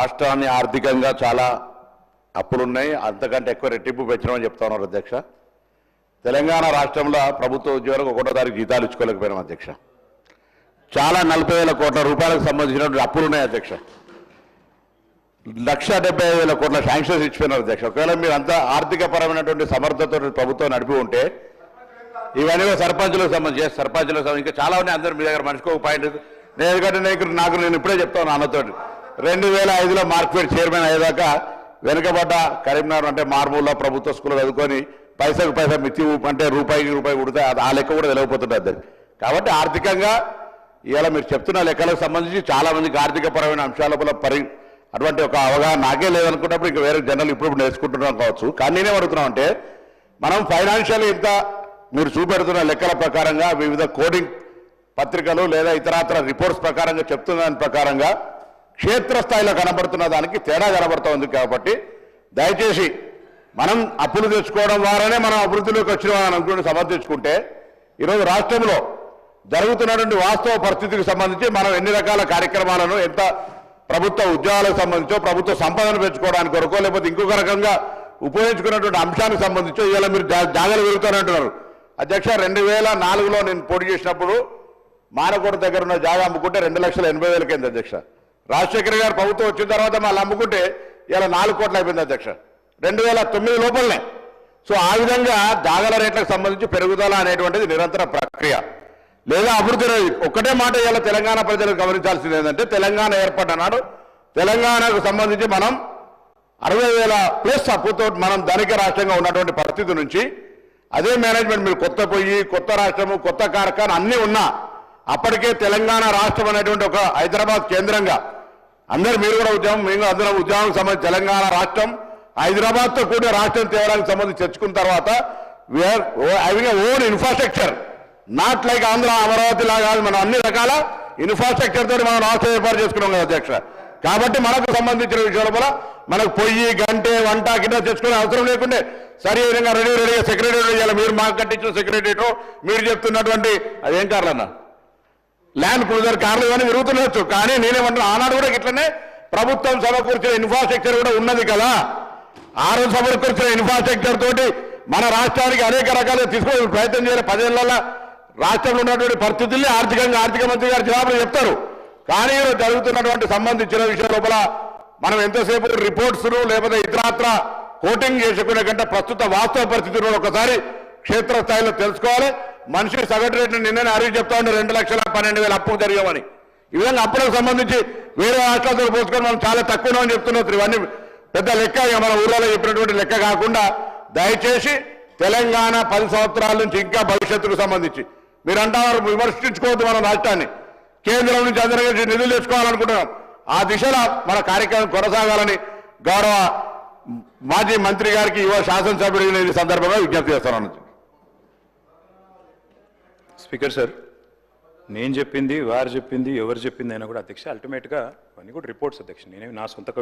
రాష్ట్రాన్ని ఆర్థికంగా చాలా అప్పులున్నాయి, అంతకంటే ఎక్కువ రెట్టింపు పెంచమని చెప్తా ఉన్నారు అధ్యక్ష. తెలంగాణ రాష్ట్రంలో ప్రభుత్వ ఉద్యోగులకు 1వ తారీఖు జీతాలు ఇచ్చుకోలేకపోయినాం అధ్యక్ష. చాలా 40,000 కోట్ల రూపాయలకు సంబంధించినటువంటి అప్పులున్నాయి అధ్యక్ష. 1,75,000 కోట్ల శాంక్షన్స్ ఇచ్చిపోయినారు అధ్యక్ష. ఒకవేళ మీరు అంతా ఆర్థిక పరమైనటువంటి సమర్థతతో ప్రభుత్వం నడిపి ఉంటే ఇవన్నీ సర్పంచులకు సంబంధించి ఇంకా చాలా ఉన్నాయి. అందరూ మీ దగ్గర మనిషికి ఒక పాయింట్. నేను ఇప్పుడే చెప్తాను అన్నతో 2005లో మార్కెట్ చైర్మన్ అయ్యేదాకా వెనుకబడ్డ కరీంనగర్ అంటే మార్మూల ప్రభుత్వ స్కూల్లో చదువుకొని పైసకు పైసా మిత్తి అంటే రూపాయికి రూపాయి ఉడితే ఆ లెక్క కూడా తెలియకపోతుంటుంది. కాబట్టి ఆర్థికంగా ఇవాళ మీరు చెప్తున్న లెక్కలకు సంబంధించి చాలా మందికి ఆర్థికపరమైన అంశాల అటువంటి ఒక అవగాహన నాకే లేదనుకున్నప్పుడు ఇంకా వేరే జనరల్ ఇప్పుడు నేర్చుకుంటున్నాం కావచ్చు. కానీ నేనే అడుగుతున్నాం అంటే మనం ఫైనాన్షియల్ ఇంత మీరు చూపెడుతున్న లెక్కల ప్రకారంగా వివిధ కోడింగ్ పత్రికలు లేదా ఇతరాతర రిపోర్ట్స్ ప్రకారంగా చెప్తున్న దాని ప్రకారంగా క్షేత్రస్థాయిలో కనబడుతున్న దానికి తేడా కనబడుతోంది. కాబట్టి దయచేసి మనం అప్పులు తెచ్చుకోవడం ద్వారానే మనం అభివృద్ధిలోకి వచ్చినామని అనుకుని సమర్థించుకుంటే ఈరోజు రాష్ట్రంలో జరుగుతున్నటువంటి వాస్తవ పరిస్థితికి సంబంధించి మనం ఎన్ని రకాల కార్యక్రమాలను ఎంత ప్రభుత్వ ఉద్యోగాలకు సంబంధించో ప్రభుత్వ సంపదను పెంచుకోవడానికి కొరకో లేకపోతే ఇంకొక రకంగా ఉపయోగించుకున్నటువంటి అంశానికి సంబంధించో ఇవాళ మీరు జాగ్రత్త పెరుగుతారంటున్నారు అధ్యక్ష. 2004లో నేను పోటీ చేసినప్పుడు మానకోట దగ్గర ఉన్న జాగా అమ్ముకుంటే 2,80,000 అయింది అధ్యక్ష. రాజశేఖర్ గారు ప్రభుత్వం వచ్చిన తర్వాత మళ్ళీ అమ్ముకుంటే ఇలా 4 కోట్లు అయిపోయింది అధ్యక్ష 2009 లోపలనే. సో ఆ విధంగా జాగల రేట్లకు సంబంధించి పెరుగుదల అనేటువంటిది నిరంతర ప్రక్రియ లేదా అభివృద్ధి. ఒక్కటే మాట ఇలా తెలంగాణ ప్రజలకు గమనించాల్సింది ఏంటంటే తెలంగాణ ఏర్పడ్డనాడు తెలంగాణకు సంబంధించి మనం 60,000+ అప్పుతో మనం ధనిక రాష్ట్రంగా ఉన్నటువంటి పరిస్థితి నుంచి అదే మేనేజ్మెంట్ మీరు కొత్త పొయ్యి కొత్త రాష్ట్రము కొత్త కార్ఖానా అన్నీ ఉన్నా అప్పటికే తెలంగాణ రాష్ట్రం అనేటువంటి ఒక హైదరాబాద్ కేంద్రంగా అందరు మీరు కూడా ఉద్యమం మేము అందరం ఉద్యమానికి సంబంధించి తెలంగాణ రాష్ట్రం హైదరాబాద్తో కూడిన రాష్ట్రం తేవడానికి సంబంధించి తెచ్చుకున్న తర్వాత we are having own infrastructure not like Andhra Amaravati లాగా మనం అన్ని రకాల ఇన్ఫ్రాస్ట్రక్చర్ తోటి మనం రాష్ట్రం ఏర్పాటు చేసుకున్నాం కదా అధ్యక్ష. కాబట్టి మనకు సంబంధించిన విషయాల మనకు పొయ్యి గంటే వంట కింద తెచ్చుకునే అవసరం లేకుండే సరి విధంగా రెడీగా సెక్రటరీ చేయాలి. మీరు మాకు కట్టించిన సెక్రటరీతో మీరు చెప్తున్నటువంటి అదేం కార్లు అన్న ల్యాండ్ క్రూజర్ కార్లు ఇవన్నీ విరుగుతుండొచ్చు. కానీ నేనేమంటున్నా ఆనాడు కూడా ఇట్లనే ప్రభుత్వం సమకూర్చిన ఇన్ఫ్రాస్ట్రక్చర్ కూడా ఉన్నది కదా. ఆ రోజు సమకూర్చిన ఇన్ఫ్రాస్ట్రక్చర్ తోటి మన రాష్ట్రానికి అనేక రకాలుగా తీసుకోవడం ప్రయత్నం చేయాలి. 10 ఏళ్ల రాష్ట్రంలో ఉన్నటువంటి పరిస్థితుల్ని ఆర్థిక మంత్రి గారు జవాబులు చెప్తారు. కానీ జరుగుతున్నటువంటి సంబంధించిన విషయం లోపల మనం ఎంతసేపు రిపోర్ట్స్ను లేకపోతే ఇతరాత్ర కోటింగ్ చేసుకునే కంటే ప్రస్తుత వాస్తవ పరిస్థితులను ఒకసారి క్షేత్రస్థాయిలో తెలుసుకోవాలి. మనిషి సగటు రేట్లు నిన్ననే అరిగి చెప్తా ఉంటే 2,12,000 అప్పు జరిగామని. ఈ విధంగా అప్పులకు సంబంధించి వేరే రాష్ట్రాలతో పోల్చుకొని మనం చాలా తక్కువ అని చెప్తున్నారు. ఇవన్నీ పెద్ద లెక్క మన ఊళ్ళలో చెప్పినటువంటి లెక్క కాకుండా దయచేసి తెలంగాణ 10 సంవత్సరాల నుంచి ఇంకా భవిష్యత్తుకు సంబంధించి మీరు అంటారు విమర్శించుకోవద్దు మన రాష్ట్రాన్ని. కేంద్రం నుంచి అందరికీ నిధులు తెచ్చుకోవాలనుకుంటున్నాం. ఆ దిశలో మన కార్యక్రమం కొనసాగాలని గౌరవ మాజీ మంత్రి గారికి యువ శాసనసభ్యుడిని ఈ సందర్భంగా విజ్ఞప్తి చేస్తాను. స్పీకర్ సార్, నేను చెప్పింది వారు చెప్పింది ఎవరు చెప్పింది అయినా కూడా అధ్యక్ష అల్టిమేట్గా అవన్నీ కూడా రిపోర్ట్స్ అధ్యక్ష. నేనేమి నా సొంత